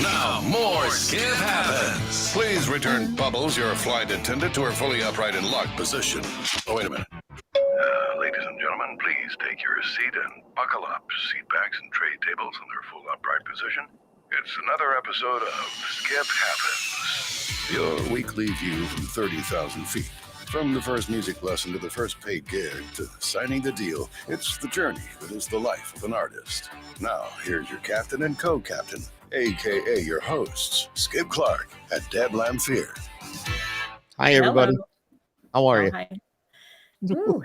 Now, more Skip Happens. Please return Bubbles, your flight attendant, to her fully upright and locked position. Oh, wait a minute. Ladies and gentlemen, please take your seat and buckle up. Seat backs and tray tables in their full upright position. It's another episode of Skip Happens. Your weekly view from 30,000 feet. From the first music lesson to the first paid gig to signing the deal, it's the journey that is the life of an artist. Now, here's your captain and co-captain, a.k.a. your hosts, Skip Clark and Deb Lamphere. Hi, everybody. Hello. How are you? Hi. Ooh,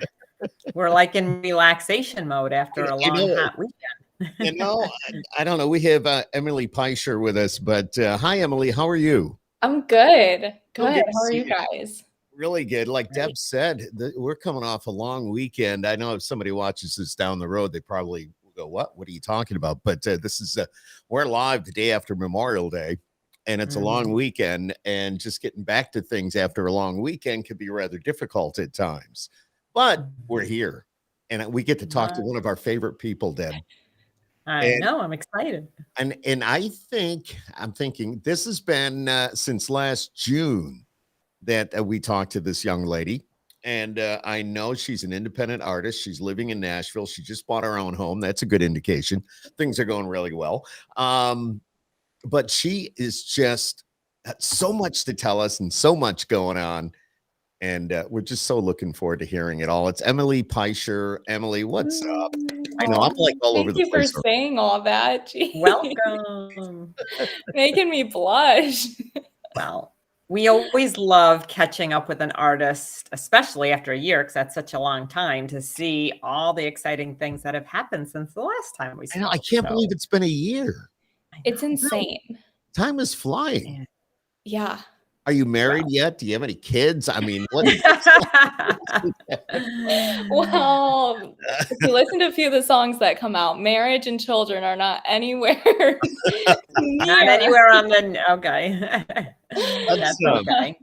we're like in relaxation mode after a long, hot weekend. I don't know. We have Emily Pyscher with us, but hi, Emily. How are you? I'm good. Good Good. to How are see you you. guys? Really good. Like Deb said, we're coming off a long weekend. I know if somebody watches this down the road, they probably will go, What are you talking about? But this is, we're live the day after Memorial Day, and it's a long weekend, and just getting back to things after a long weekend can be rather difficult at times. But we're here, and we get to talk to one of our favorite people, Deb. I know. I'm excited. And I'm thinking this has been since last June that we talked to this young lady. And I know she's an independent artist. She's living in Nashville. She just bought her own home. That's a good indication. Things are going really well. But she is just so much to tell us and so much going on. And we're just so looking forward to hearing it all. It's Emily Pyscher. Emily, what's up? I know I'm like all over the place. Thank you for saying all that. Jeez. Welcome. Making me blush. Well, we always love catching up with an artist, especially after a year, because that's such a long time, to see all the exciting things that have happened since the last time we spoke. I can't believe it's been a year. It's insane. Time is flying. Yeah. Are you married yet? Do you have any kids? I mean, what? Well, if you listen to a few of the songs that come out, marriage and children are not anywhere. Not anywhere on the. Okay. That's okay.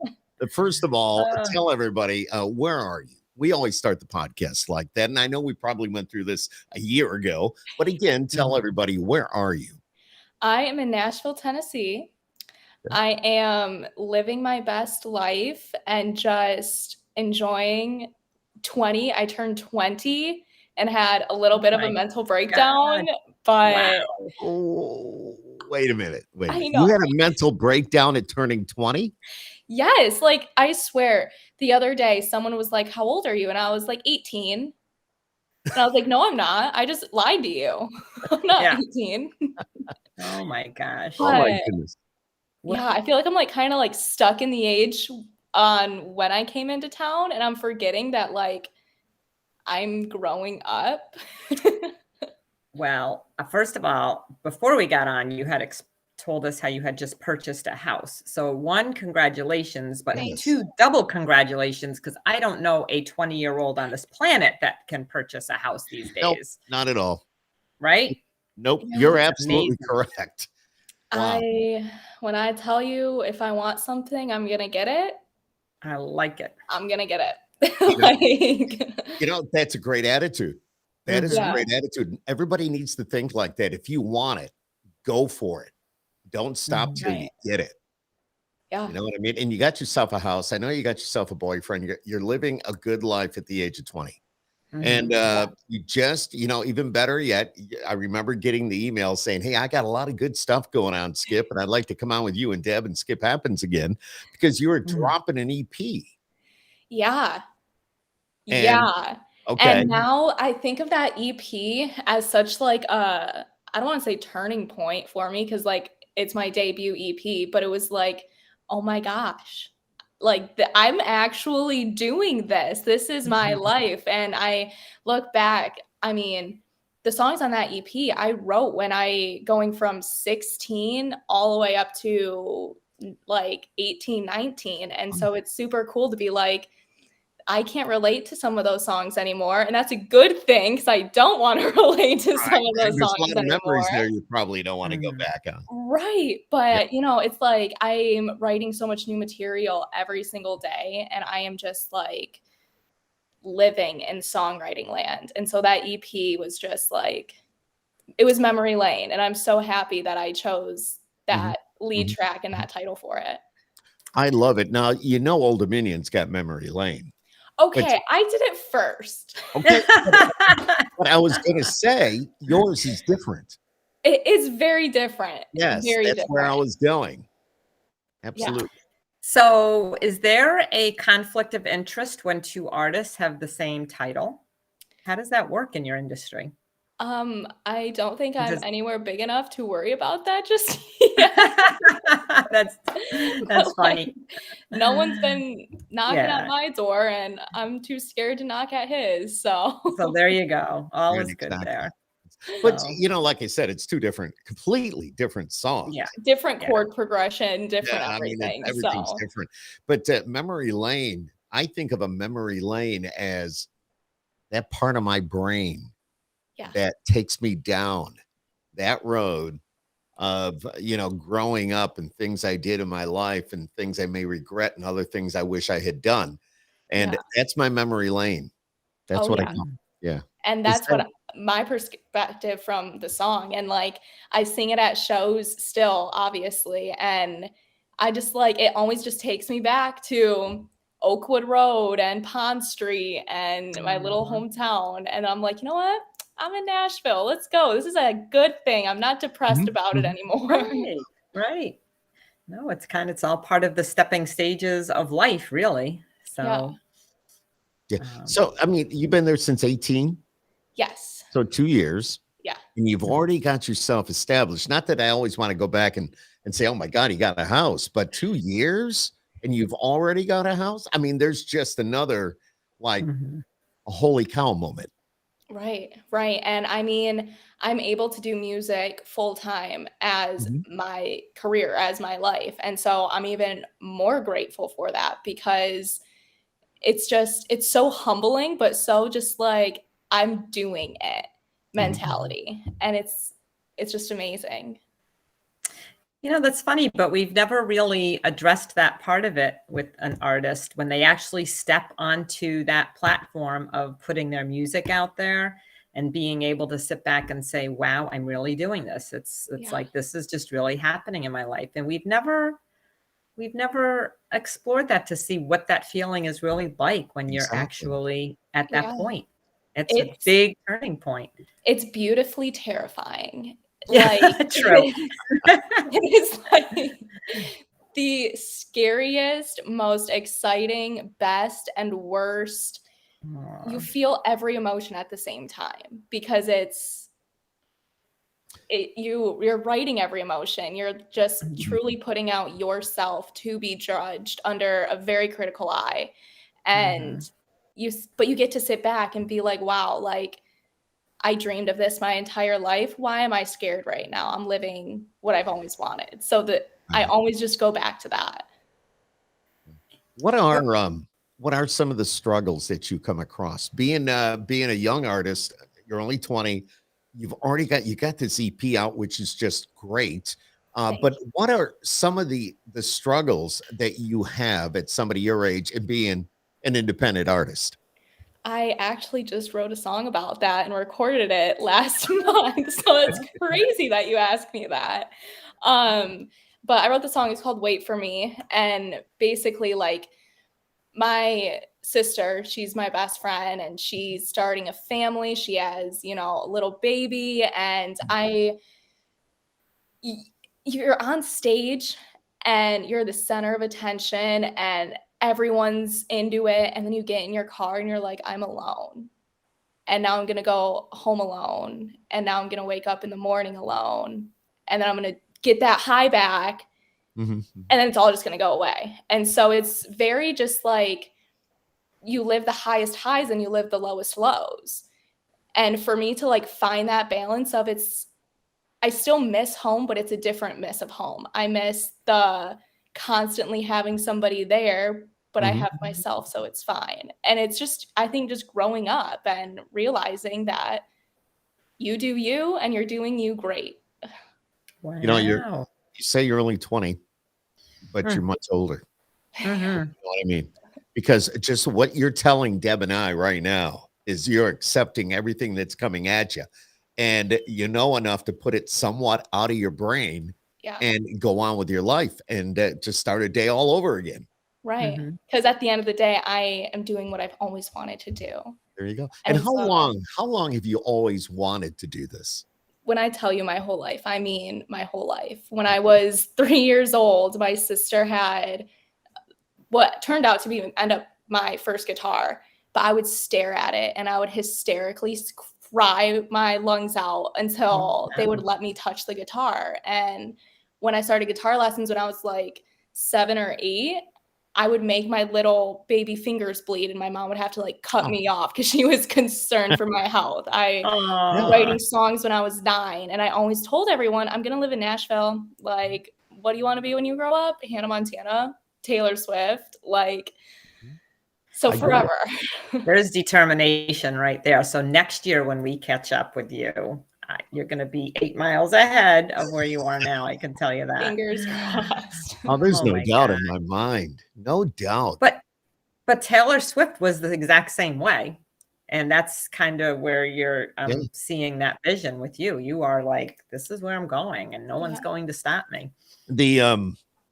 First of all, tell everybody, where are you? We always start the podcast like that. And I know we probably went through this a year ago. But again, tell everybody, where are you? I am in Nashville, Tennessee. I am living my best life and just enjoying 20. I turned 20 and had a little bit of a mental breakdown, but Oh, wait a minute. You had a mental breakdown at turning 20? Yes. Like, I swear, the other day someone was like, "How old are you?" And I was like, 18. And I was like, "No, I'm not. I just lied to you. I'm not 18. Oh my gosh. Oh my goodness. Yeah, I feel like I'm like kind of like stuck in the age on when I came into town, and I'm forgetting that like I'm growing up. Well, first of all, before we got on, you had told us how you had just purchased a house. So one, congratulations, but two, double congratulations, because I don't know a 20-year-old on this planet that can purchase a house these days. Nope, not at all. Right? Nope, you're absolutely correct. Wow. When I tell you if I want something, I'm gonna get it. I like it. I'm gonna get it. That's a great attitude. That is a great attitude. Everybody needs to think like that. If you want it, go for it. Don't stop till you get it. Yeah. You know what I mean? And you got yourself a house. I know you got yourself a boyfriend. You're living a good life at the age of 20. And you just, even better yet, I remember getting the email saying, "Hey, I got a lot of good stuff going on, Skip, and I'd like to come on with you and Deb and Skip Happens again," because you were dropping an EP. Yeah. Okay. And now I think of that EP as such like I don't want to say turning point for me, because like it's my debut EP, but it was like, oh my gosh. Like I'm actually doing this. This is my life. And I look back, I mean, the songs on that EP I wrote when going from 16 all the way up to like 18, 19. And so it's super cool to be like, I can't relate to some of those songs anymore. And that's a good thing, because I don't want to relate to some of those songs There's a lot of anymore. memories there you probably don't want to go back on. Right. But, it's like I'm writing so much new material every single day, and I am just like living in songwriting land. And so that EP was just like, it was memory lane. And I'm so happy that I chose that lead Mhm. track and that title for it. I love it. Now, Old Dominion's got Memory Lane. But Okay, I did it first. okay, but I was gonna say yours is different. It is very different. Yes, Very that's where I different. was going. Yeah. Absolutely. So, is there a conflict of interest when two artists have the same title? How does that work in your industry? I don't think I'm Does anywhere big enough to worry about that just yet. that's But, like, funny. no one's been knocking at Yeah. my door, and I'm too scared to knock at his. So, So there you go. All Right, is good exactly. there. But So, like I said, it's two completely different songs. yeah. different Yeah. chord progression, different Yeah, I mean, everything. everything's So, different. But Memory Lane, I think of a memory lane as that part of my brain yeah. that takes me down that road of, growing up and things I did in my life and things I may regret and other things I wish I had done. And Yeah. that's my memory lane. That's Oh, what I yeah. call it. Yeah. And Is that's that what my perspective from the song. And like I sing it at shows still, obviously. And I just like it always just takes me back to Oakwood Road and Pond Street and my little Mhm. hometown. And I'm like, you know what? I'm in Nashville. Let's go. This is a good thing. I'm not depressed Mhm, about it mhm. anymore. Right. Right. No, it's all part of the stepping stages of life, really. Yeah. So, Yeah. um, So, I mean, you've been there since 18, Yes. so 2 years, Yeah. and you've already got yourself established. Not that I always want to go back and say, "Oh my God, he got a house," but 2 years and you've already got a house? I mean, there's just another, like, mhm. a holy cow moment. Right, right. And I mean, I'm able to do music full time as Mhm. my career, as my life. And so I'm even more grateful for that because it's so humbling, but so just like I'm doing it Mhm. mentality. And it's just amazing. That's funny, but we've never really addressed that part of it with an artist when they actually step onto that platform of putting their music out there and being able to sit back and say, "Wow, I'm really doing this." It's Yeah. like this is just really happening in my life, and we've never explored that to see what that feeling is really like when you're Exactly. actually at that Yeah. point. It's a It's big turning point. it's beautifully terrifying. Yeah, Like true. it is like the scariest, most exciting, best, and worst. You Aw. feel every emotion at the same time because you're writing every emotion. You're just Mhm. truly putting out yourself to be judged under a very critical eye. And Mhm. but you get to sit back and be like, wow, like I dreamed of this my entire life. Why am I scared right now? I'm living what I've always wanted. So that I Right. always just go back to that. What are some of the struggles that you come across being a young artist? You're only 20. You got this EP out, which is just great. Thank But you. what are some of the struggles that you have at somebody your age and being an independent artist? I actually just wrote a song about that and recorded it last month. So it's crazy that you asked me that. Um, but I wrote the song, it's called Wait for Me. And basically, like, my sister, she's my best friend, and she's starting a family. She has, a little baby, and you're on stage and you're the center of attention and everyone's into it, and then you get in your car and you're like, I'm alone, and now I'm going to go home alone, and now I'm going to wake up in the morning alone, and then I'm going to get that high back, Mhm. and then it's all just going to go away. And so it's very just like you live the highest highs and you live the lowest lows. And for me to like find that balance of I still miss home, but it's a different miss of home. I miss the constantly having somebody there, but I Mhm. have myself, so it's fine. And it's just, I think, just growing up and realizing that you do you and you're doing you great. Wow. You say you're only 20, but you're Hmm. much older. Mhm. You know what I mean? Because just what you're telling Deb and I right now is you're accepting everything that's coming at you. And you know enough to put it somewhat out of your brain Yeah. and go on with your life and just start a day all over again. Right. Because at the end of the day, I am doing what I've always wanted to do. There you go. And And how long have you always wanted to do this? When I tell you my whole life, I mean my whole life. When I was 3 years old, my sister had what turned out to be end up my first guitar, but I would stare at it and I would hysterically cry my lungs out until they would let me touch the guitar. And when I started guitar lessons when I was like 7 or 8, I would make my little baby fingers bleed and my mom would have to like cut me off because she was concerned for my health. I was writing songs when I was 9 and I always told everyone I'm going to live in Nashville. Like, what do you want to be when you grow up? Hannah Montana, Taylor Swift, like, so forever. There's determination right there. So next year when we catch up with you, you're going to be 8 miles ahead of where you are now. I can tell you that. Fingers crossed. Oh, there's no doubt in my mind. No doubt. But Taylor Swift was the exact same way. And that's kind of where you're seeing that vision with you. You are like, this is where I'm going and no one's going to stop me.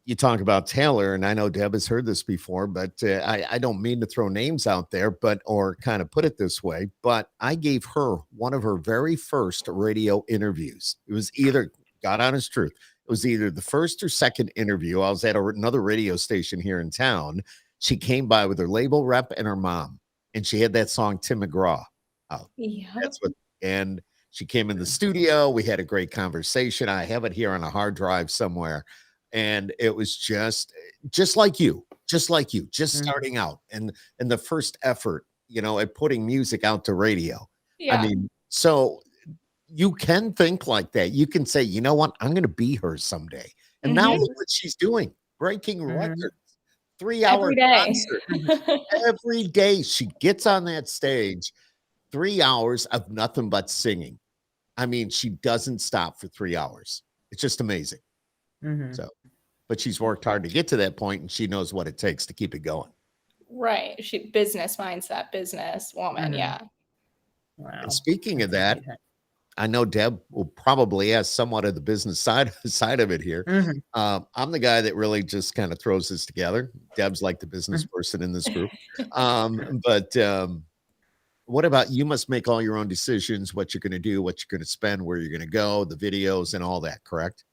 You talk about Taylor, and I know Deb has heard this before, but I don't mean to throw names out there, or kind of put it this way, but I gave her one of her very first radio interviews. It was either, God honest truth, it was either the first or second interview. I was at another radio station here in town. She came by with her label rep and her mom, and she had that song Tim McGraw out. And she came in the studio. We had a great conversation. I have it here on a hard drive somewhere. And it was just like you, just starting out and the first effort, at putting music out to radio. I mean, so you can think like that. You can say, you know what, I'm going to be her someday. And now look what she's doing, breaking records, 3-hour concert. Every day she gets on that stage, 3 hours of nothing but singing. I mean, she doesn't stop for 3 hours. It's just amazing. So, but she's worked hard to get to that point and she knows what it takes to keep it going. Right. She business mindset, business woman. Yeah. Wow. And speaking of that, I know Deb will probably ask somewhat of the business side of it here. I'm the guy that really just kind of throws this together. Deb's like the business person in this group. But what about you? Must make all your own decisions, what you're going to do, what you're going to spend, where you're going to go, the videos and all that, correct?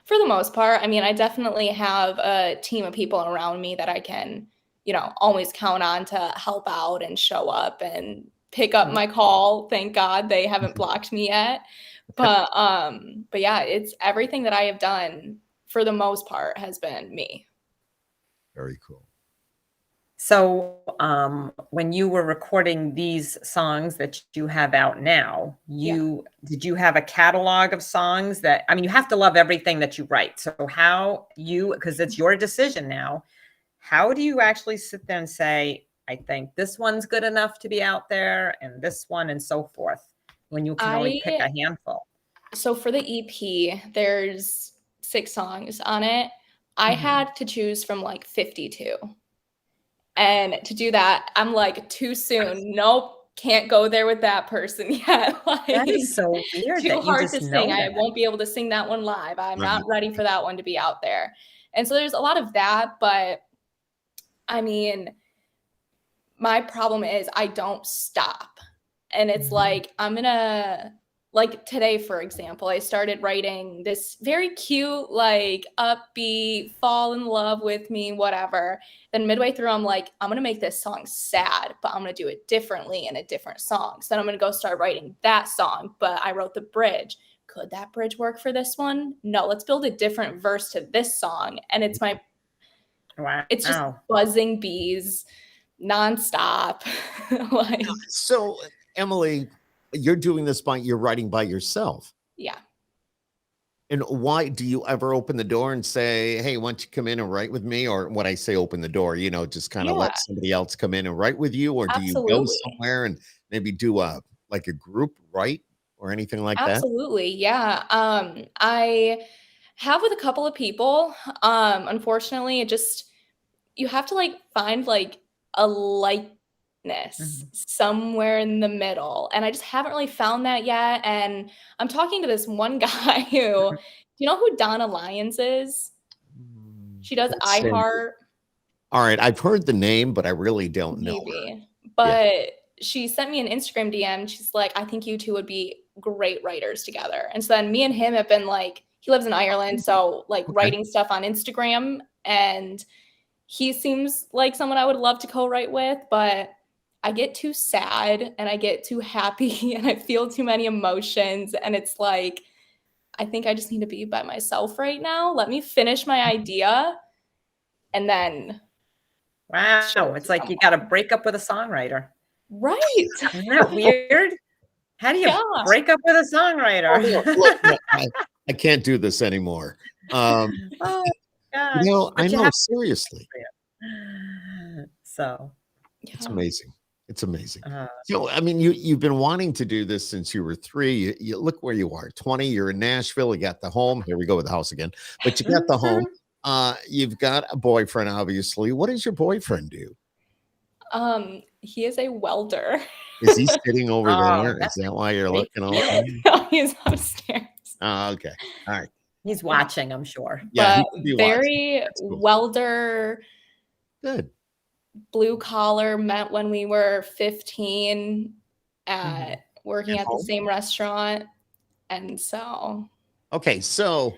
For the most part. I mean, I definitely have a team of people around me that I can, always count on to help out and show up and pick up my call. Thank God they haven't blocked me yet. But yeah, it's everything that I have done for the most part has been me. Very cool. So when you were recording these songs that you have out now, did you have a catalog of songs that, I mean, you have to love everything that you write. So because it's your decision now, how do you actually sit there and say, I think this one's good enough to be out there and this one and so forth, when you can only pick a handful? So for the EP, there's 6 songs on it. I had to choose from like 52. And to do that, I'm like, too soon. Nope, can't go there with that person yet. Like, that is so weird. Too hard to sing. I won't be able to sing that one live. I'm not ready for that one to be out there. And so there's a lot of that. But I mean, my problem is I don't stop. And it's like, I'm going to, like today, for example, I started writing this very cute, like upbeat, fall in love with me, whatever. Then midway through, I'm like, I'm going to make this song sad, but I'm going to do it differently in a different song. So then I'm going to go start writing that song, but I wrote the bridge. Could that bridge work for this one? No, let's build a different verse to this song. And it's it's just buzzing bees nonstop. Like, so Emily, you're doing this you're writing by yourself. Yeah. And why do you ever open the door and say, hey, why don't you come in and write with me? Or when I say open the door, just kind of let somebody else come in and write with you? Or do you go somewhere and maybe do a group write or anything like that? Absolutely. Yeah. I have with a couple of people. Unfortunately, you have to find a somewhere in the middle. And I just haven't really found that yet. And I'm talking to this one guy who you know who Donna Lyons is? She does Let's see. iHeart. All right, I've heard the name, but I really don't know her. Maybe. But she sent me an Instagram DM. She's like, I think you two would be great writers together. And so then me and him have been like, he lives in Ireland, so like writing stuff on Instagram. And he seems like someone I would love to co-write with, but I get too sad and I get too happy and I feel too many emotions. And it's like, I think I just need to be by myself right now. Let me finish my idea. And then. Wow. It's like you got to break up with a songwriter. Right. Isn't that weird? How do you break up with a songwriter? Look, I can't do this anymore. Oh, gosh. I know, seriously. So. It's amazing. It's amazing. So, I mean, you've been wanting to do this since you were 3. You look where you are, 20. You're in Nashville. You got the home. Here we go with the house again. But you got the home. You've got a boyfriend, obviously. What does your boyfriend do? He is a welder. Is he sitting over there? Is that why you're looking over? No, he's upstairs. Oh, okay. All right. He's watching, I'm sure. Yeah, very cool. Welder. Good. Blue collar, met when we were 15 at working at the same restaurant. And so. Okay, so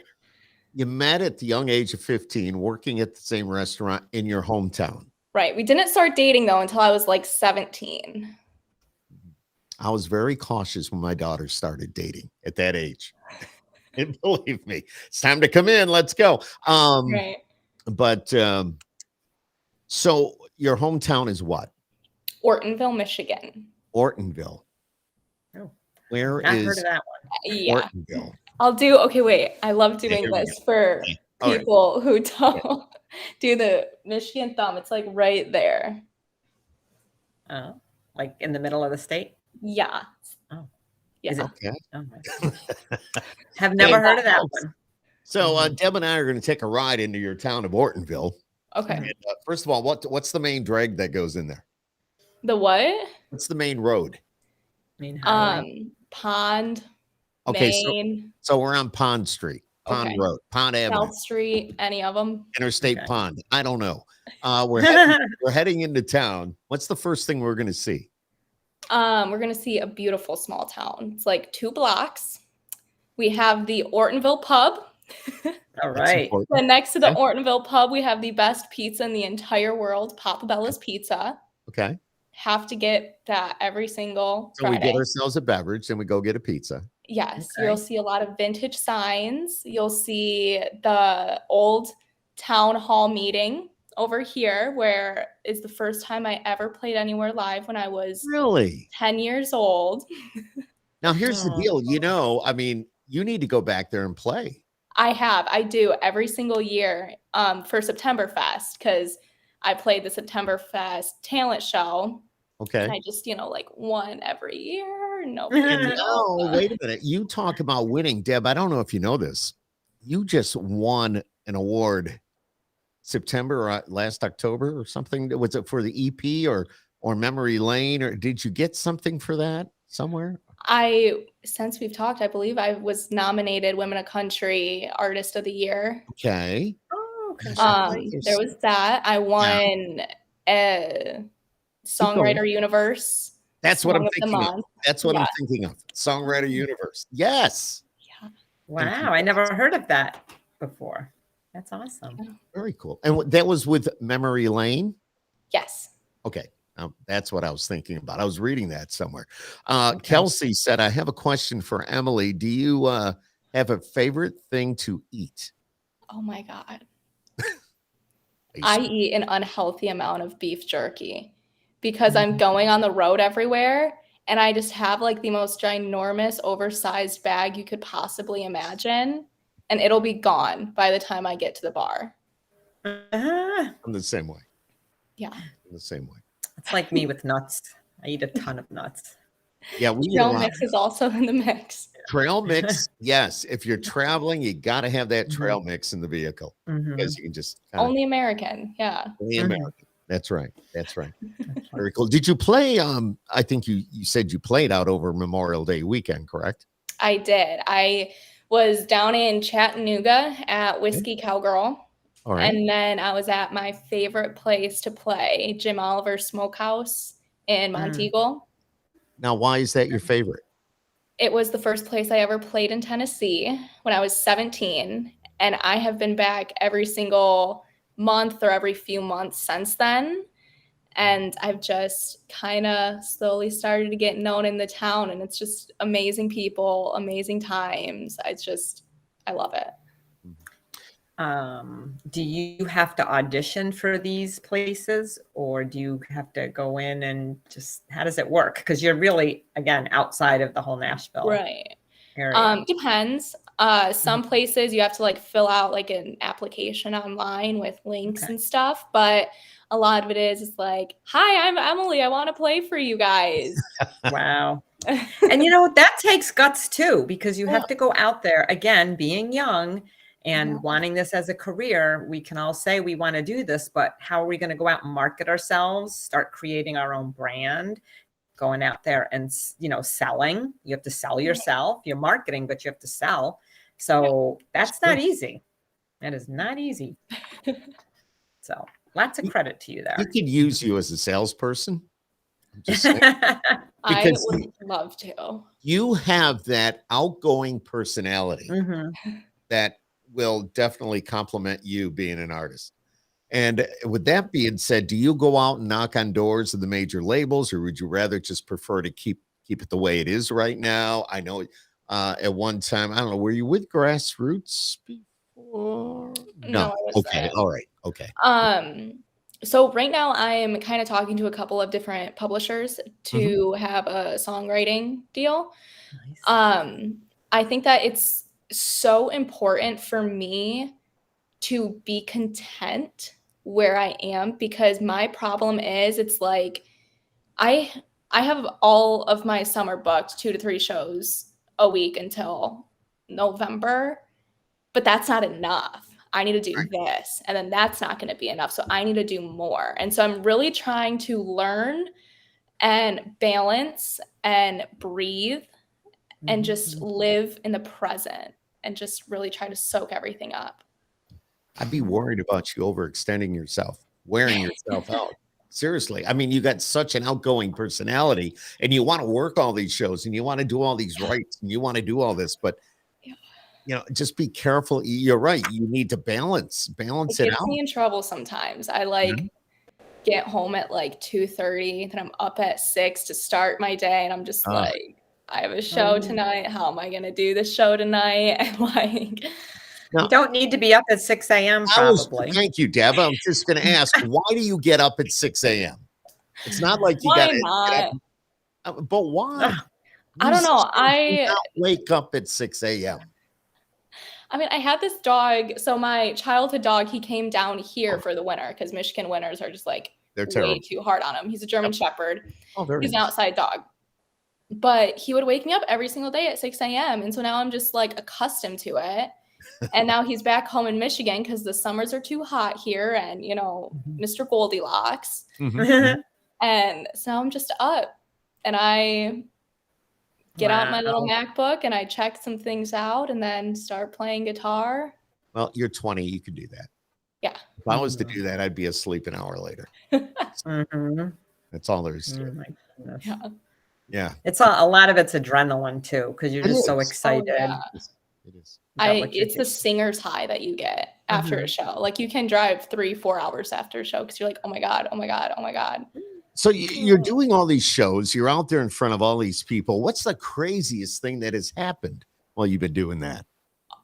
you met at the young age of 15, working at the same restaurant in your hometown. Right. We didn't start dating, though, until I was like 17. I was very cautious when my daughter started dating at that age. And believe me, it's time to come in. Let's go. Right. But so your hometown is what? Ortonville, Michigan. Ortonville. Oh, where not is heard of that one. Yeah. Ortonville? I'll do. Okay, wait. I love doing this for people who don't do the Michigan thumb. It's like right there. Oh, like in the middle of the state? Yeah. Oh, yeah. Is it? Okay. Oh, have never heard of that one. So Deb and I are going to take a ride into your town of Ortonville. Okay. And, first of all, what's the main drag that goes in there? The what? What's the main road? Pond. Okay, Main. so we're on Pond Street, Pond Road, Pond Avenue, South Street, any of them. Interstate Pond. I don't know. We're heading into town. What's the first thing we're going to see? We're going to see a beautiful small town. It's like 2 blocks. We have the Ortonville pub. All right. Then next to the Ortonville pub, we have the best pizza in the entire world, Papa Bella's Pizza. Okay. Have to get that every single Friday. Friday. We get ourselves a beverage, then we go get a pizza. Yes. Okay. You'll see a lot of vintage signs. You'll see the old town hall meeting over here, where is the first time I ever played anywhere live when I was 10 years old. Now, here's the deal. You know, I mean, you need to go back there and play. I do every single year for Septemberfest, because I played the Septemberfest talent show. Okay. And I just, like won every year. No, wait a minute. You talk about winning, Deb. I don't know if you know this. You just won an award September or last October or something. Was it for the EP or Memory Lane, or did you get something for that somewhere? Since we've talked, I believe I was nominated Women of Country Artist of the Year. Okay. Oh, there was that. I won a SongwriterUniverse. That's what I'm thinking of. That's what I'm thinking of. SongwriterUniverse. Yes. Yeah. Wow. I never heard of that before. That's awesome. Very cool. And that was with Memory Lane? Yes. Okay. That's what I was thinking about. I was reading that somewhere. Kelsey said, I have a question for Emily. Do you have a favorite thing to eat? Oh my God. I eat an unhealthy amount of beef jerky because I'm going on the road everywhere, and I just have like the most ginormous oversized bag you could possibly imagine, and it'll be gone by the time I get to the bar. I'm the same way. Yeah. I'm the same way. It's like me with nuts. I eat a ton of nuts. Yeah, we trail mix is also in the mix. Trail mix, yes. If you're traveling, you got to have that trail mix in the vehicle because you can just only American, yeah. Only American. That's right. That's right. Very cool. Did you play? I think you said you played out over Memorial Day weekend, correct? I did. I was down in Chattanooga at Whiskey Cowgirl. All right. And then I was at my favorite place to play, Jim Oliver Smokehouse in Monteagle. Now, why is that your favorite? It was the first place I ever played in Tennessee when I was 17. And I have been back every single month or every few months since then. And I've just kind of slowly started to get known in the town. And it's just amazing people, amazing times. I love it. Do you have to audition for these places, or do you have to go in and just, how does it work? Because you're really, again, outside of the whole Nashville area. Depends. Some places you have to like fill out like an application online with links and stuff, but a lot of it is like, hi, I'm Emily. I want to play for you guys. Wow. And that takes guts too, because you have to go out there, again, being young and wanting this as a career. We can all say we want to do this, but how are we going to go out and market ourselves, start creating our own brand, going out there and, selling? You have to sell yourself. You're marketing, but you have to sell. So that's not easy. That is not easy. So lots of credit to you there. We could use you as a salesperson. I'm just saying. I would love to. You have that outgoing personality that will definitely complement you being an artist. And with that being said, do you go out and knock on doors of the major labels, or would you rather just prefer to keep it the way it is right now? I know at one time, I don't know, were you with Grassroots before? No. Okay. All right. Okay. So right now I'm kind of talking to a couple of different publishers to have a songwriting deal. Nice. I think that it's so important for me to be content where I am, because my problem is it's like I have all of my summer booked 2 to 3 shows a week until November, but that's not enough. I need to do this, and then that's not going to be enough. So I need to do more. And so I'm really trying to learn and balance and breathe and just live in the present and just really try to soak everything up. I'd be worried about you overextending yourself, wearing yourself out. Seriously. I mean, you got such an outgoing personality, and you want to work all these shows, and you want to do all these rights, and you want to do all this, but just be careful. You're right. You need to balance it out. It gets me in trouble sometimes. I get home at like 2:30, then I'm up at 6 to start my day, and I'm just like, I have a show tonight. How am I going to do the show tonight? And you don't need to be up at 6 a.m. probably. Thank you, Deb. I'm just going to ask, why do you get up at 6 a.m.? It's not like you got to. But why? I don't know. I wake up at 6 a.m. I mean, I had this dog. So my childhood dog, he came down here for the winter because Michigan winters are just like they're terrible. Way too hard on him. He's a German Shepherd. He's Nice. an outside dog. But he would wake me up every single day at 6 a.m. And so now I'm just like accustomed to it. And now he's back home in Michigan because the summers are too hot here and, Mr. Goldilocks. And so I'm just up and I get out my little MacBook and I check some things out and then start playing guitar. Well, you're 20. You could do that. Yeah. If I was to do that, I'd be asleep an hour later. That's all there is to it. Yeah. It's a lot of it's adrenaline too, because you're just so excited. It is. It's the singer's high that you get after a show. Like you can drive 3-4 hours after a show because you're like, oh my God, oh my God, oh my God. So you're doing all these shows. You're out there in front of all these people. What's the craziest thing that has happened while you've been doing that?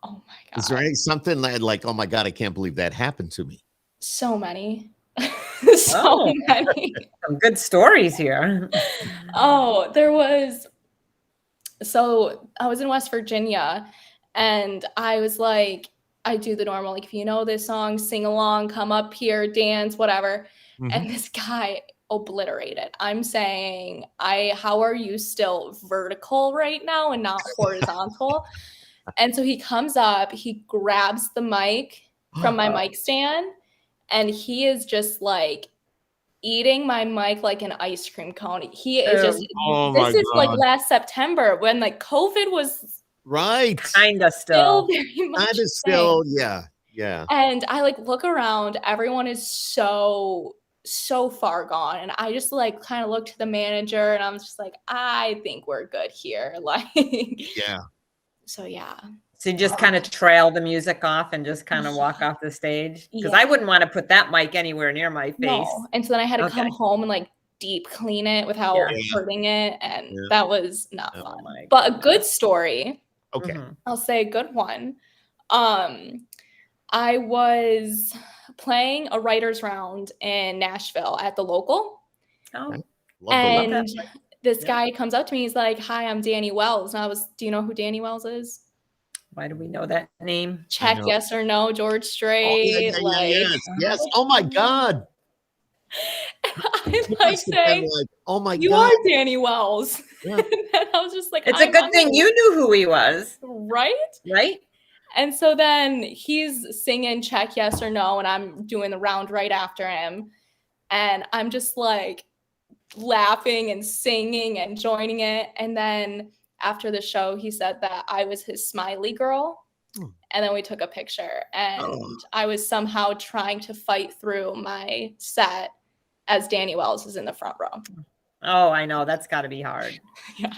Oh my God. Is there something like, oh my God, I can't believe that happened to me? So many. Many. Some good stories here. There was. So I was in West Virginia and I was like, I do the normal, like, if you know this song, sing along, come up here, dance, whatever. And this guy obliterated. I'm saying, how are you still vertical right now and not horizontal? And so he comes up, he grabs the mic from my mic stand, and he is just like eating my mic like an ice cream cone. He is just, this is like last September when like COVID was Right. Kind of Still still. very much Kind a of still, thing. yeah. Yeah. And I like look around, everyone is so far gone. And I just like kind of look to the manager and I'm just like, I think we're good here. Like, Yeah. so yeah. So you just kind of trail the music off and just kind of walk off the stage? Because I Yeah. wouldn't want to put that mic anywhere near my face. No. And so then I had to Okay. come home and like deep clean it without Yeah. hurting it. And Yeah. that was not Oh fun. my But a goodness. good story. Okay. Mhm. I'll say a good one. I was playing a writer's round in Nashville at the local. Oh, Love the And that. this Yeah. guy comes up to me. He's like, "Hi, I'm Danny Wells." And I was, do you know who Danny Wells is? why do we know that name? Check know. yes or no, George Oh, Strait. Like, yes. Oh my God. I You like must have been saying, like, oh my "You God. are Danny Wells." Yeah. And I was just like, It's a "I'm good thing honored." you knew who he was, Right? right? And so then he's singing check yes or no, and I'm doing the round right after him. And I'm just like laughing and singing and joining it. And then after the show, he said that I was his smiley girl. Hmm. And then we took a picture. And Oh. I was somehow trying to fight through my set as Danny Wells is in the front row. Oh, I know. That's got to be hard. Yeah.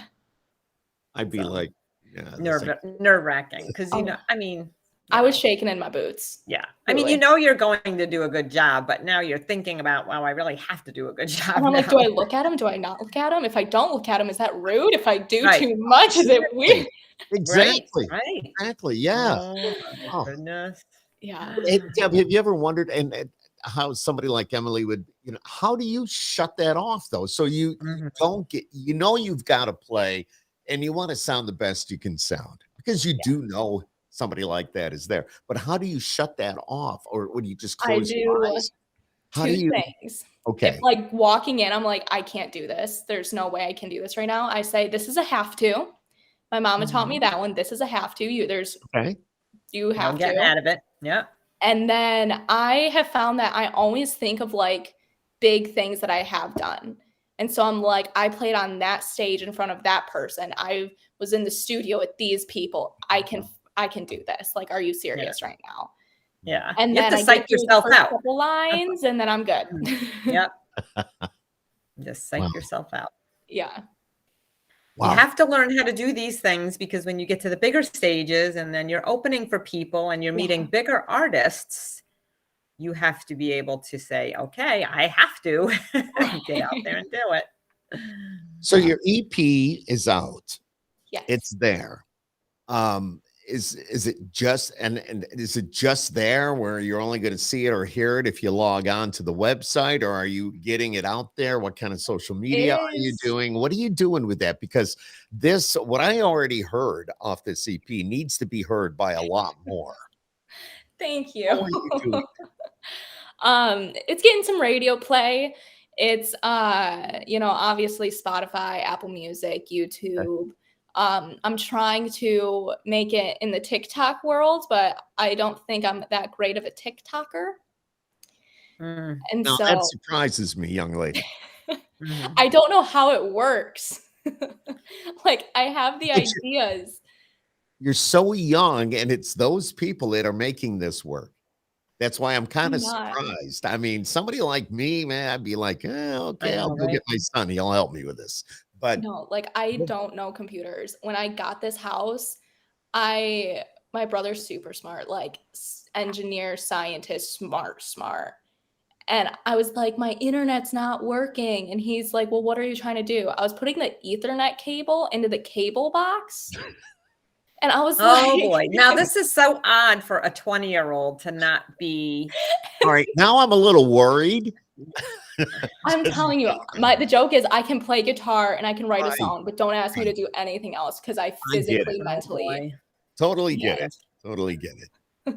I'd be So, like, yeah. that's like- Nerve-wracking. Because, Oh, you know, yeah. I mean, I was shaking in my boots. yeah. I mean, Really. you know you're going to do a good job, but now you're thinking about, wow, I really have to do a good job And I'm like, now. do I look at him? Do I not look at him? If I don't look at him, is that rude? If I do Right. too much, is it weird? Exactly. Right. Exactly. Yeah. Oh, my Oh. goodness. Yeah. Hey, Deb, have you ever wondered and how somebody like Emily would, how do you shut that off though? So you Mhm. don't get, you've got to play and you want to sound the best you can sound because you do know somebody like that is there. But how do you shut that off? Or would you just I close your do eyes? How two do you? things. Okay. If like walking in, I'm like, I can't do this. There's no way I can do this right now. I say, this is a have to. My mama taught me that one. This is a have to. You Okay. you No have getting to. out of it. Yeah. And then I have found that I always think of like big things that I have done. And so I'm like, I played on that stage in front of that person. I was in the studio with these people. I can do this. Like, are you serious right now? Yeah. And you have then to I psych get through the yourself first out. couple lines and then I'm good. Yep. Just psych Wow. yourself out. Yeah. Wow. You have to learn how to do these things because when you get to the bigger stages and then you're opening for people and you're meeting bigger artists, you have to be able to say, okay, I have to get out there and do it. So your EP is out. Yes. It's there. Is it just and is it just there where you're only going to see it or hear it if you log on to the website, or are you getting it out there? What kind of social media are you doing? What are you doing with that? Because what I already heard off this EP needs to be heard by a lot more. Thank What are you you. doing? It's getting some radio play. It's obviously Spotify, Apple Music, YouTube. I'm trying to make it in the TikTok world, but I don't think I'm that great of a TikToker. And Now, so that surprises me, young lady. I don't know how it works. Like, I have the But ideas. You're so young, and it's those people that are making this work. That's why I'm kind of not. surprised. I mean, somebody like me, man, I'd be like, okay, I I'll know, go right? get my son. He'll help me with this. But No, like I don't know computers. When I got this house, my brother's super smart, like engineer, scientist, smart. And I was like, my internet's not working. And he's like, well, what are you trying to do? I was putting the Ethernet cable into the cable box. And I was Oh like, boy. Now this is so odd for a 20-year-old to not be. all right, now I'm a little worried. I'm telling you, the joke is I can play guitar and I can write a Right. song, but don't ask me to do anything else because I get physically, it. mentally. Oh, boy. Totally get Yeah. it. Totally get it.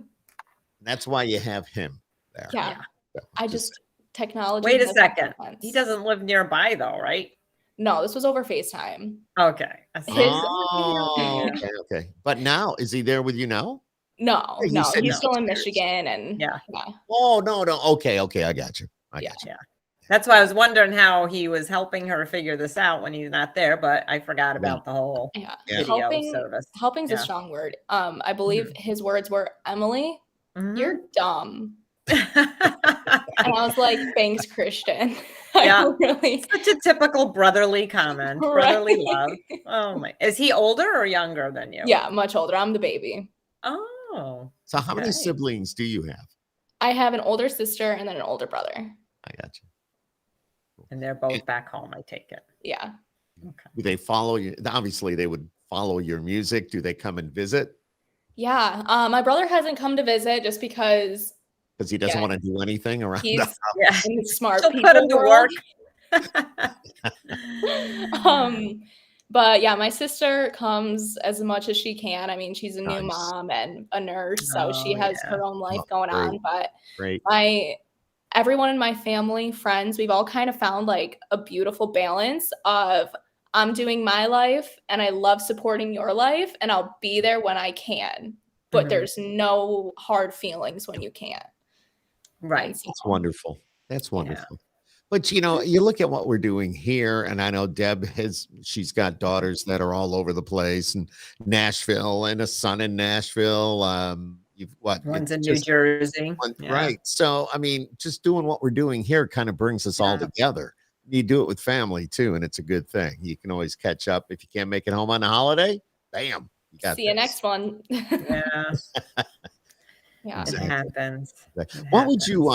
That's why you have him there. Yeah. So, I just technology. Wait a doesn't make second. sense. He doesn't live nearby though, right? No, this was over FaceTime. Okay. I see. Oh, okay. But now, is he there with you now? No, Yeah, you no, said he's no. still in Michigan, and Yeah. Oh, no. Okay. I got you. I Yeah. got you. Yeah. That's why I was wondering how he was helping her figure this out when he's not there, but I forgot about the whole Yeah. video service. Helping's a Yeah. strong word. I believe his words were, Emily, you're dumb. And I was like, thanks, Christian. Yeah. Really... Such a typical brotherly comment. Right. Brotherly love. Oh my. Is he older or younger than you? Yeah, much older. I'm the baby. Oh. So how many siblings do you have? I have an older sister and then an older brother. I got you. And they're both back home, I take it. Yeah. Okay. Do they follow you? Obviously, they would follow your music. Do they come and visit? Yeah. My brother hasn't come to visit just because He doesn't want to do anything around the house. in the smart She'll people put him to world. work. But yeah, my sister comes as much as she can. I mean, she's a new Nice. mom and a nurse, so she has her own life going great. on. But Great. everyone in my family, friends, we've all kind of found like a beautiful balance of I'm doing my life and I love supporting your life and I'll be there when I can. But there's no hard feelings when you can't. Right. That's wonderful. That's wonderful. Yeah. But, you know, you look at what we're doing here, and I know Deb she's got daughters that are all over the place, and Nashville, and a son in Nashville. One's in New Jersey. Right. So, I mean, just doing what we're doing here kind of brings us all together. You do it with family too, and it's a good thing. You can always catch up. If you can't make it home on a holiday, bam. See you next one. Yeah. Yeah. Exactly. It happens. What would you,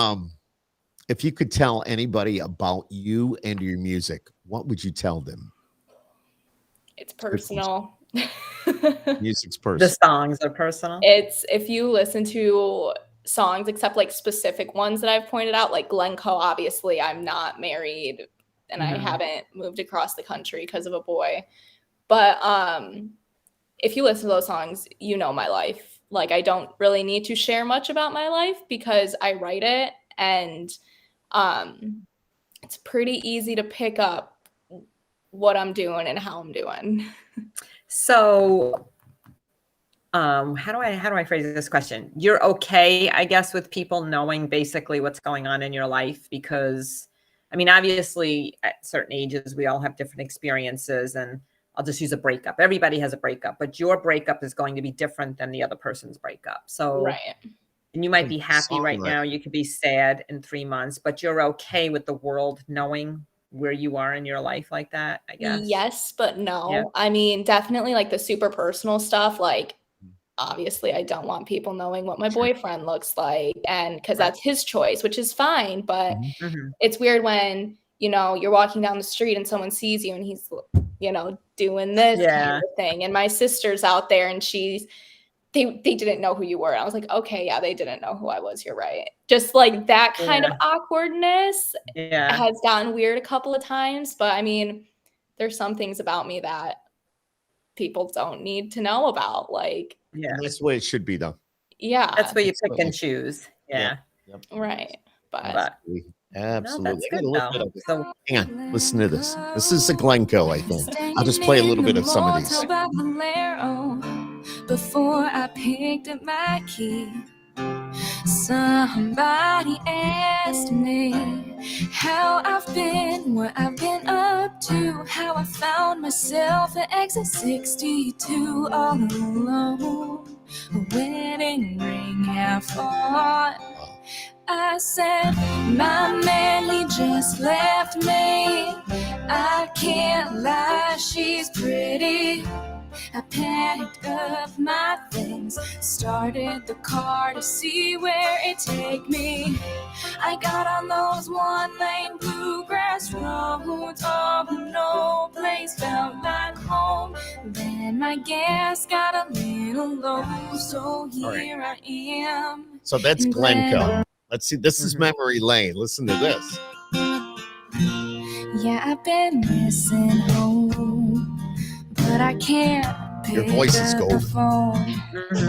if you could tell anybody about you and your music, what would you tell them? It's personal. Music's personal. The songs are personal. It's, if you listen to songs, except like specific ones that I've pointed out, like Glencoe, obviously I'm not married and I haven't moved across the country because of a boy. But if you listen to those songs, you know my life. Like, I don't really need to share much about my life because I write it, and it's pretty easy to pick up what I'm doing and how I'm doing. So how do I phrase this question? You're okay, I guess, with people knowing basically what's going on in your life? Because, I mean, obviously at certain ages, we all have different experiences, and I'll just use a breakup. Everybody has a breakup, but your breakup is going to be different than the other person's breakup. So, right. And you might be happy right now. You could be sad in 3 months, but you're okay with the world knowing where you are in your life like that, I guess. Yes, but no. Yeah. I mean, definitely like the super personal stuff. Like, obviously I don't want people knowing what my boyfriend looks like, and because that's his choice, which is fine. But it's weird when, you know, you're walking down the street and someone sees you and he's, you know, doing this kind of thing. And my sister's out there and they didn't know who you were. I was like, okay, yeah, they didn't know who I was. You're right. Just like that kind of awkwardness has gotten weird a couple of times. But I mean, there's some things about me that people don't need to know about. Like, and that's the way it should be, though. Yeah. That's where you pick and choose. Yeah. Yep. Right. But absolutely. No, that's good, so, hang on. Listen to this. This is a Glencoe, I think. I'll just play a little bit of some of these. Before I picked up my key, somebody asked me how I've been, what I've been up to, how I found myself at exit 62 all alone. A wedding ring half on. I said, my man, he just left me. I can't lie, she's pretty. I packed up my things, started the car to see where it take me. I got on those one-lane bluegrass roads, oh, no place felt like home. Then my gas got a little low, so here I am. So that's Glencoe. Let's see. This is Memory Lane. Listen to this. Yeah, I've been missing home, but I can't. Your voice is golden.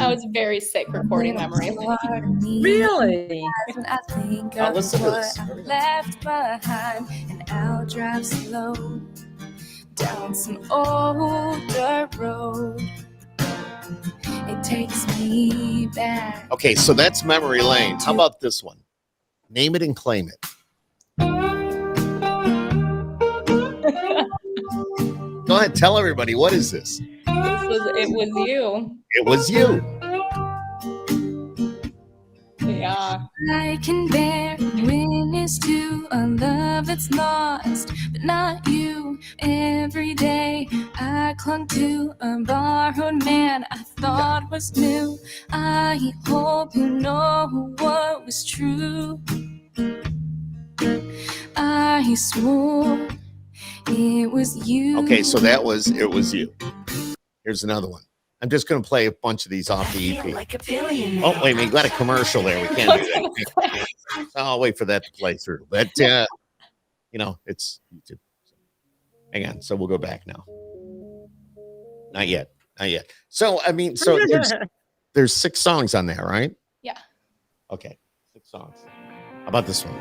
I was very sick recording Memory Lane. Really? I think Now of listen to what this. I left behind, and I'll drive slow down some older road. It takes me back. Okay, so that's Memory Lane. How about this one? Name It and Claim It. Go ahead, tell everybody, what is this? It was you. It was you. Yeah. I can bear witness to a love that's lost, but not you. Every day I clung to a borrowed man I thought was new. I hope you know what was true. I swore it was you. Okay, so that was It Was You. Here's another one. I'm just going to play a bunch of these off the EP. Oh, wait, we got a commercial there. We can't do that. I'll wait for that to play through. But, you know, it's YouTube. Hang on. So we'll go back now. Not yet. Not yet. So, I mean, so there's 6 songs on there, right? Yeah. Okay. 6 songs. How about this one?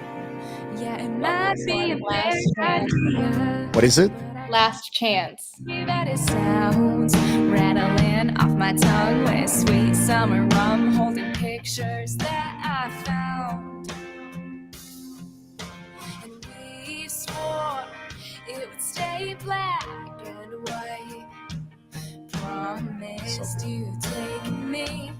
Yeah, it might be a Last bad idea. What is it? Last chance. That it sounds rattling off my tongue with sweet summer rum, holding pictures that I found. And we swore it would stay black and white. Promised you take me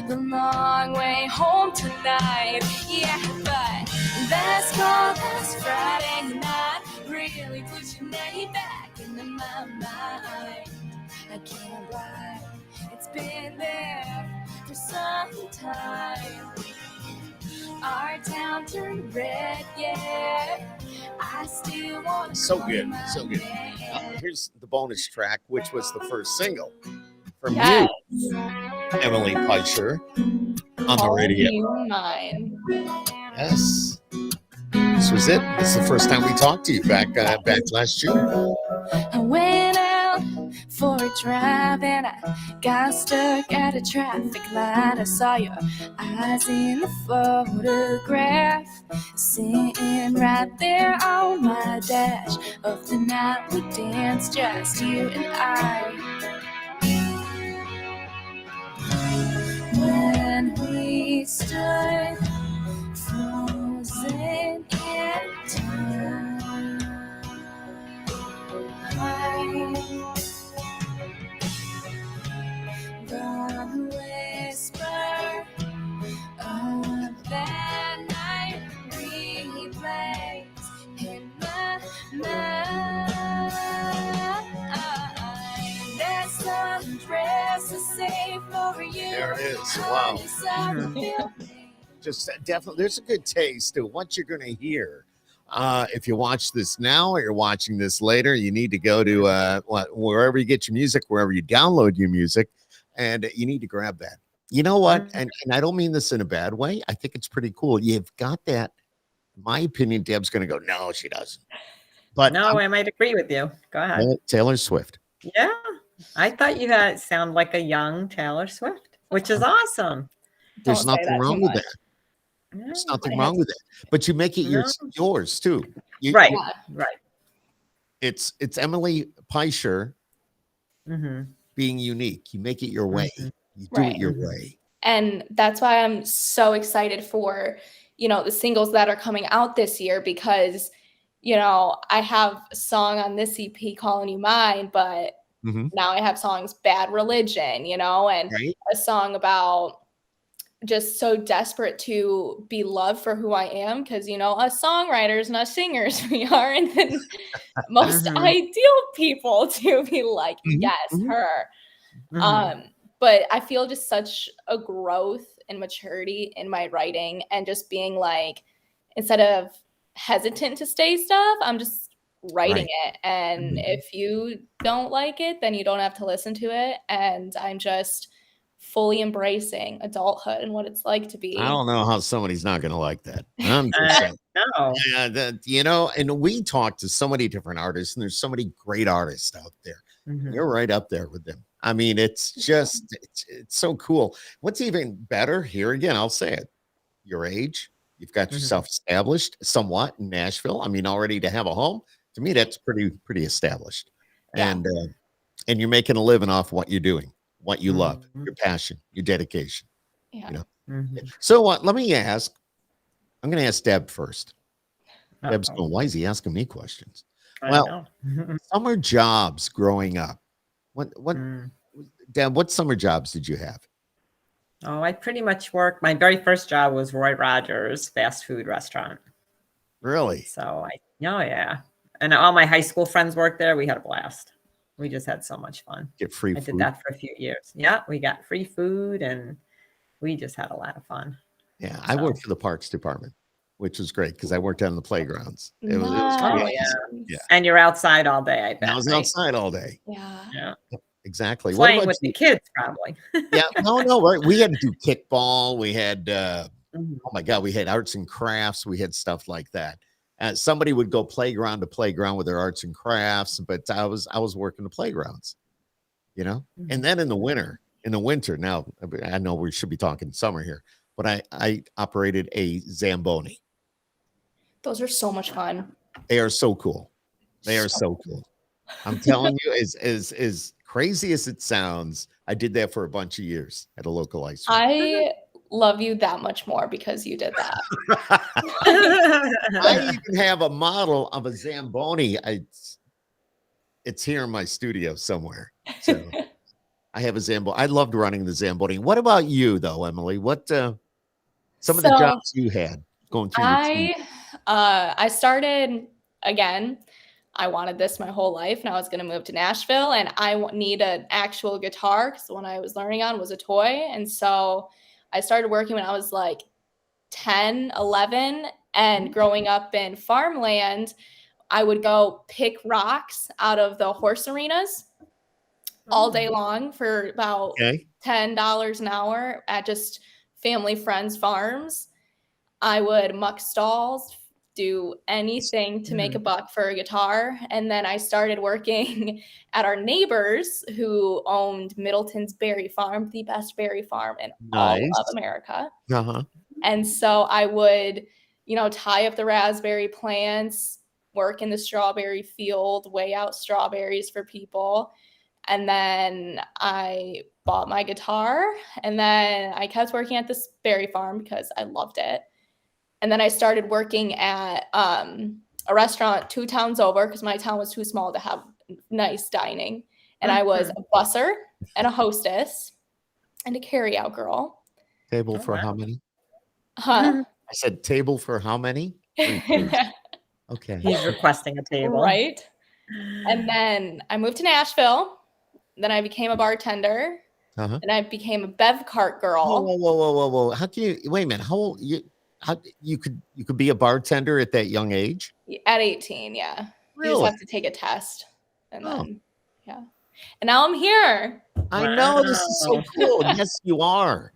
the long way home tonight. Yeah, but that's called last Friday night. Really put your name back into my mind. I can't lie, it's been there for some time. Our town turned red, yeah. I still want to. So good. So good. Here's the bonus track, which was the first single from Yes. you, Emily Pyscher, on the All radio. You mine. Yes. This was it. This is the first time we talked to you back last June. I went out for a drive and I got stuck at a traffic light. I saw your eyes in the photograph, sitting right there on my dash of the night we danced, just you and I. When we stood frozen in time. The whisper of that night replays in my mind. That sundress is safe for you. There it is. Wow. Just definitely, there's a good taste to what you're going to hear. If you watch this now or you're watching this later, you need to go to wherever you get your music, wherever you download your music, and you need to grab that. You know what? And I don't mean this in a bad way. I think it's pretty cool. You've got that. In my opinion, Deb's going to go, no, she doesn't. But No, I might agree with you. Go ahead. Taylor Swift. Yeah. I thought you had sound like a young Taylor Swift, which is awesome. There's Don't say nothing that wrong too with much. that. There's nothing wrong with it. But you make it yours too. Right. Yeah. Right. It's Emily Pyscher being unique. You make it your way. You do it your way. And that's why I'm so excited for, you know, the singles that are coming out this year, because, you know, I have a song on this EP, Calling You Mine, but now I have songs, Bad Religion, you know, and a song about just so desperate to be loved for who I am, because, you know, us songwriters and us singers, we aren't the most ideal people to be like, yes, her. But I feel just such a growth and maturity in my writing, and just being like, instead of hesitant to say stuff, I'm just writing it. And if you don't like it, then you don't have to listen to it. And I'm just fully embracing adulthood and what it's like to be. I don't know how somebody's not going to like that. I'm just saying. No. Yeah, you know, and we talk to so many different artists, and there's so many great artists out there. You're right up there with them. I mean, it's just, it's so cool. What's even better, here again, I'll say it, your age, you've got yourself established somewhat in Nashville. I mean, already to have a home, to me, that's pretty established. Yeah. And you're making a living off what you're doing, what you love, your passion, your dedication. Yeah. You know? So let me ask, I'm going to ask Deb first. Deb's going, why is he asking me questions? Well, summer jobs growing up. What, Dad, what summer jobs did you have? Oh, I pretty much worked. My very first job was Roy Rogers fast food restaurant. Really? So oh yeah. And all my high school friends worked there. We had a blast. We just had so much fun. Get free I food? did that for a few years. Yeah, we got free food and we just had a lot of fun. Yeah, I worked for the parks department, which was great because I worked on the playgrounds. It was Oh, pretty yeah. awesome. Yeah. And you're outside all day, I bet. And I was right? outside all day. Yeah. Yeah. Exactly. What Playing about with you? the kids, probably. Yeah, no, right. We had to do kickball. We had, Mhm. oh my God, we had arts and crafts. We had stuff like that. Somebody would go playground to playground with their arts and crafts, but I was working the playgrounds, you know. And then in the winter, now I know we should be talking summer here, but I operated a Zamboni. Those are so much fun. They are so cool. They are so cool. I'm telling you, as crazy as it sounds, I did that for a bunch of years at a local ice rink. I love you that much more because you did that. I even have a model of a Zamboni. It's here in my studio somewhere. So I have a Zamboni. I loved running the Zamboni. What about you, though, Emily? What some of the jobs you had going through your team? I started again. I wanted this my whole life, and I was going to move to Nashville, and I need an actual guitar because the one I was learning on was a toy. And so I started working when I was like 10, 11, and growing up in farmland, I would go pick rocks out of the horse arenas all day long for about $10 an hour at just family friends' farms. I would muck stalls, do anything to make a buck for a guitar. And then I started working at our neighbors who owned Middleton's berry farm, the best berry farm in all of America. And so I would, tie up the raspberry plants, work in the strawberry field, weigh out strawberries for people. And then I bought my guitar, and then I kept working at this berry farm because I loved it. And then I started working at a restaurant 2 towns over because my town was too small to have nice dining. And I was a busser and a hostess and a carryout girl. Table for how many? Huh? I said table for how many? Okay. He's requesting a table. Right. And then I moved to Nashville. Then I became a bartender. And I became a bev cart girl. Whoa. How can you wait a minute? How old you could be a bartender at that young age? At 18, yeah. Really? You just have to take a test. And then and now I'm here. I know, this is so cool. Yes, you are.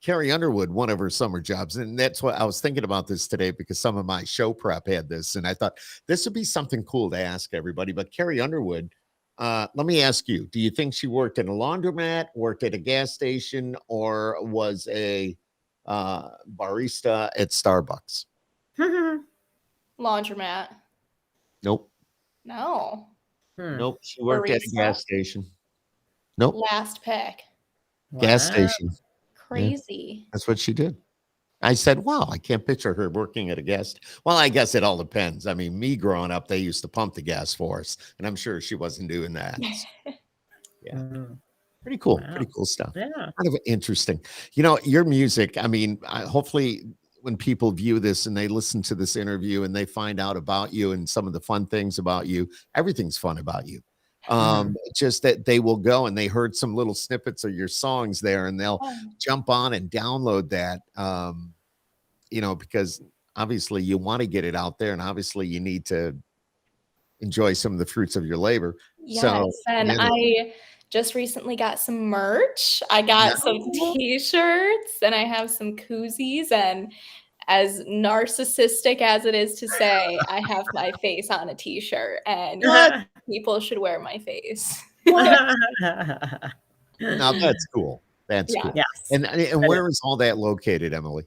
Carrie Underwood, one of her summer jobs, and that's what I was thinking about this today because some of my show prep had this, and I thought this would be something cool to ask everybody. But Carrie Underwood, let me ask you, do you think she worked in a laundromat, worked at a gas station, or was a barista at Starbucks? Laundromat. Nope. No. Nope. She worked at a gas station. Nope. Last pick. Gas station. Crazy. Yeah, that's what she did. I said, wow, I can't picture her working at a gas. Well, I guess it all depends. I mean, me growing up, they used to pump the gas for us, and I'm sure she wasn't doing that. Yeah. Pretty cool. Wow. Pretty cool stuff. Yeah. Kind of interesting. Your music, I mean, hopefully when people view this and they listen to this interview and they find out about you and some of the fun things about you, everything's fun about you. Just that they will go and they heard some little snippets of your songs there and they'll jump on and download that, because obviously you want to get it out there and obviously you need to enjoy some of the fruits of your labor. Yes, so, and I just recently got some merch. I got some t-shirts and I have some koozies, and as narcissistic as it is to say, I have my face on a t-shirt and people should wear my face. Now that's cool. That's cool. Yes. And where is all that located, Emily?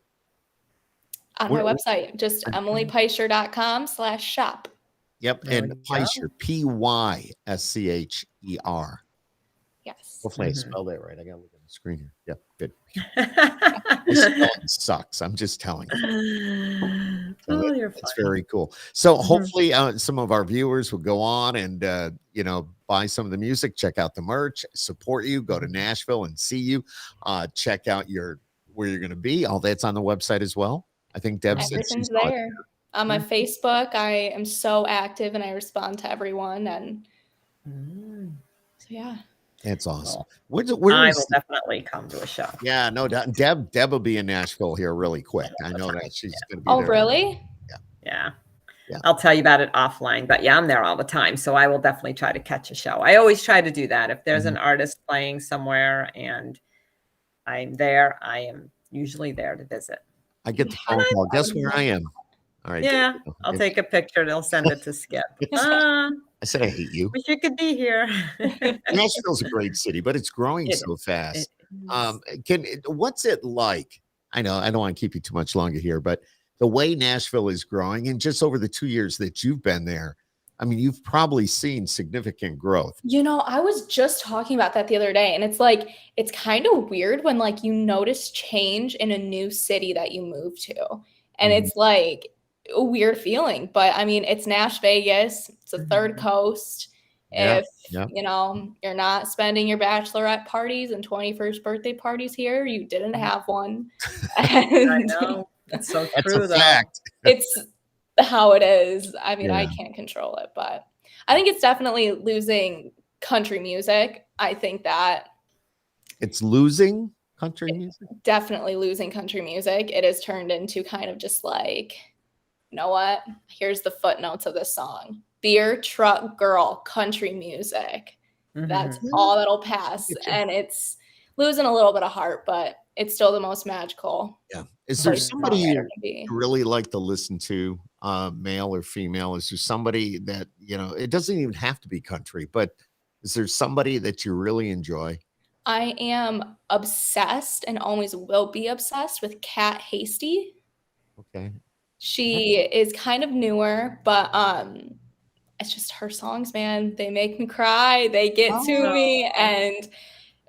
On my website, just emilypyscher.com/shop. Yep. And Pyscher, Pyscher. Yes. Hopefully I spelled that right. I got to look at the screen here. Yep. Good. This spelling sucks. I'm just telling you. So Oh, you're that's fine. very cool. So Mhm. hopefully some of our viewers will go on and, buy some of the music, check out the merch, support you, go to Nashville and see you, check out where you're going to be. All that's on the website as well. I think Deb said Everything's she's on. there. On my Facebook, I am so active and I respond to everyone. And so, yeah. That's awesome. Well, Where I is will definitely come to a show. Yeah, no doubt. Deb will be in Nashville here really quick. I know that she's going to be Oh, there. really? Yeah. Yeah. I'll tell you about it offline, but yeah, I'm there all the time. So I will definitely try to catch a show. I always try to do that. If there's an artist playing somewhere and I'm there, I am usually there to visit. I get the phone call. Guess where I am? All right. Yeah, I'll take a picture. They'll send it to Skip. I said I hate you. Wish you could be here. Nashville's a great city, but it's growing so fast. What's it like? I know I don't want to keep you too much longer here, but the way Nashville is growing, and just over the 2 years that you've been there, I mean, you've probably seen significant growth. I was just talking about that the other day, and it's like, it's kind of weird when like you notice change in a new city that you move to. And it's like a weird feeling, but I mean, it's Nash Vegas, it's a third coast. If you're not spending your bachelorette parties and 21st birthday parties here, you didn't have one. And I know. That's so That's true, a though. fact. it's how it is. I mean, I can't control it, but I think it's definitely losing country music. I think that It's losing country music. definitely losing country music. It has turned into kind of just like, you know what? Here's the footnotes of this song. Beer truck girl, country music. That's all that'll pass. And it's losing a little bit of heart, but it's still the most magical. Yeah. Is there place somebody songwriter you to be. really like to listen to, male or female? Is there somebody that, it doesn't even have to be country, but is there somebody that you really enjoy? I am obsessed and always will be obsessed with Kat Hasty. Okay. She is kind of newer, but it's just her songs, man. They make me cry. They get to me, and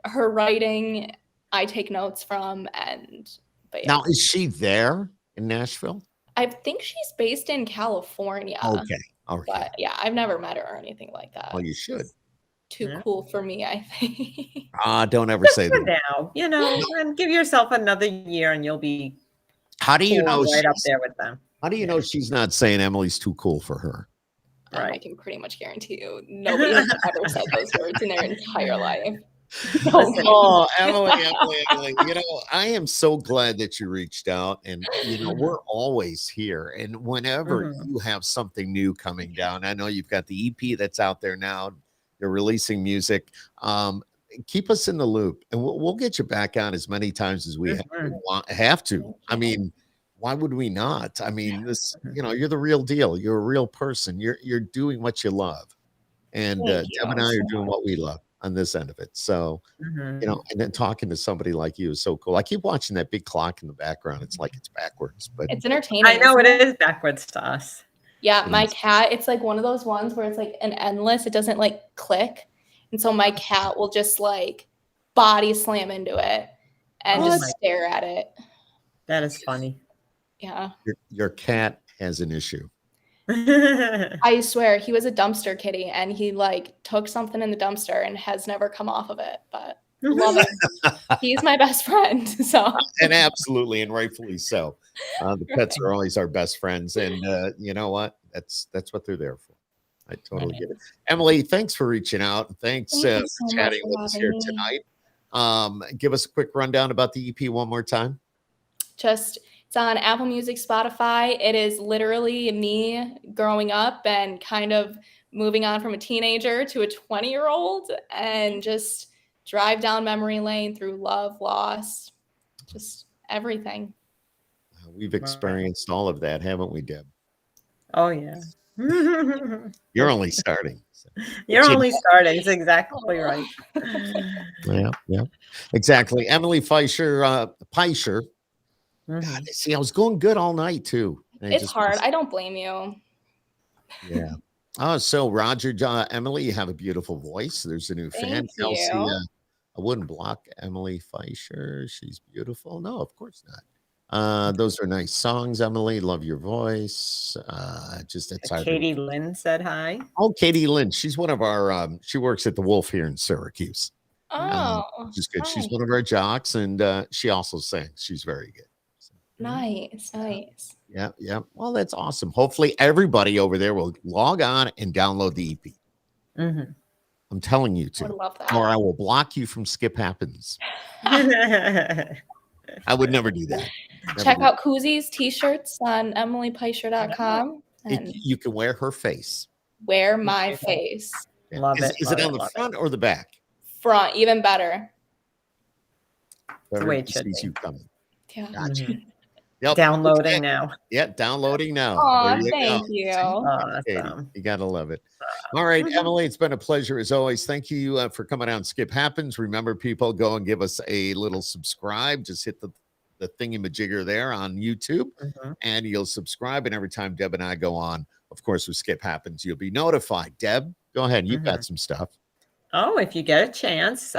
her writing, I take notes from. But yeah. Now, is she there in Nashville? I think she's based in California. Okay. But yeah, I've never met her or anything like that. Well, you should. Too cool for me, I think. Don't ever say For that. now, and give yourself another year and you'll be How do you know right up there with them. How do you know she's not saying Emily's too cool for her? I can pretty much guarantee you nobody has ever said those words in their entire life. Oh, Emily. I am so glad that you reached out, and we're always here. And whenever you have something new coming down, I know you've got the EP that's out there now. You're releasing music. Keep us in the loop, and we'll get you back on as many times as we have to. I mean, why would we not? I mean, you're the real deal. You're a real person. You're doing what you love, and Deb and I are doing what we love on this end of it. So, and then talking to somebody like you is so cool. I keep watching that big clock in the background. It's like it's backwards, but it's entertaining. I know it is backwards to us. Yeah, my cat, it's like one of those ones where it's like an endless, it doesn't like click. And so my cat will just like body slam into it and just stare at it. That is funny. Yeah. Your cat has an issue. I swear, he was a dumpster kitty and he like took something in the dumpster and has never come off of it, but love him. He's my best friend. So, and absolutely, and rightfully so. The pets are always our best friends, and you know what? That's what they're there for. I totally get it. Emily, thanks for reaching out. Thanks for chatting with us here tonight. Give us a quick rundown about the EP one more time. It's on Apple Music, Spotify. It is literally me growing up and kind of moving on from a teenager to a 20-year-old and just drive down memory lane through love, loss, just everything. We've experienced all of that, haven't we, Deb? Oh, yeah. You're only starting. So. You're only starting. It's exactly right. Yeah, exactly. Emily Pyscher. God, see, I was going good all night too. It's hard. I don't blame you. Yeah. Oh, so Roger, Emily, you have a beautiful voice. There's a new fan, Kelsey. I wouldn't block Emily Pyscher. She's beautiful. No, of course not. Those are nice songs, Emily. Love your voice. Just outside. Katie Lynn said hi. Oh, Katie Lynn. She's one of our. She works at the Wolf here in Syracuse. Oh, She's good. She's nice. one of our jocks, and she also sings. She's very good. So, Nice. yeah, yeah. Well, that's awesome. Hopefully, everybody over there will log on and download the EP. Mm-hmm. I'm telling you I to, would love that. or I will block you from Skip Happens. I would never do that. Never Check do out Koozies t-shirts on emilypyscher.com and you can wear her face. wear my face. Yeah. Love is, it, Is love it it, on the love front or the back? Front, even better. the way it Everybody should sees be. you coming. Yeah. Gotcha. Mhm. Yep. Downloading Okay. now. Yeah, downloading now. Aw, There you thank go. you. Katie, Awesome. you gotta love it. All right, Mhm. Emily, it's been a pleasure as always. Thank you for coming on Skip Happens. Remember, people, go and give us a little subscribe. Just hit the thingy-majigger there on YouTube, Mhm. and you'll subscribe. And every time Deb and I go on, of course, with Skip Happens, you'll be notified. Deb, go ahead. You've got some stuff. Oh, if you get a chance,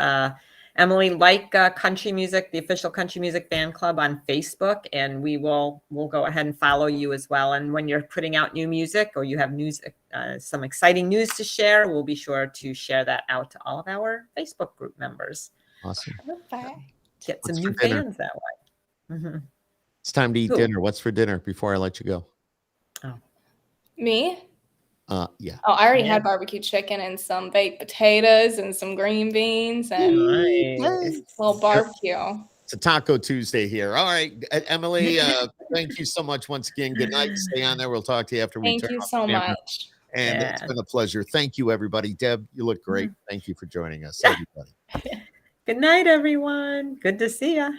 Emily, like country music, the official country music fan club on Facebook, and we'll go ahead and follow you as well. And when you're putting out new music or you have news, some exciting news to share, we'll be sure to share that out to all of our Facebook group members. Awesome. Perfect. Get some What's new for dinner? fans that way. Mhm. It's time to eat Cool. dinner. What's for dinner before I let you go? Me? Yeah. Oh, I already Yeah. had barbecue chicken and some baked potatoes and some green beans and a Nice. little barbecue. It's a Taco Tuesday here. All right, Emily, thank you so much once again. Good night. Stay on there. We'll talk to you after we Thank turn you off so the camera. much. And it's Yeah. been a pleasure. Thank you, everybody. Deb, you look great. Thank you for joining us, everybody. Good night, everyone. Good to see you.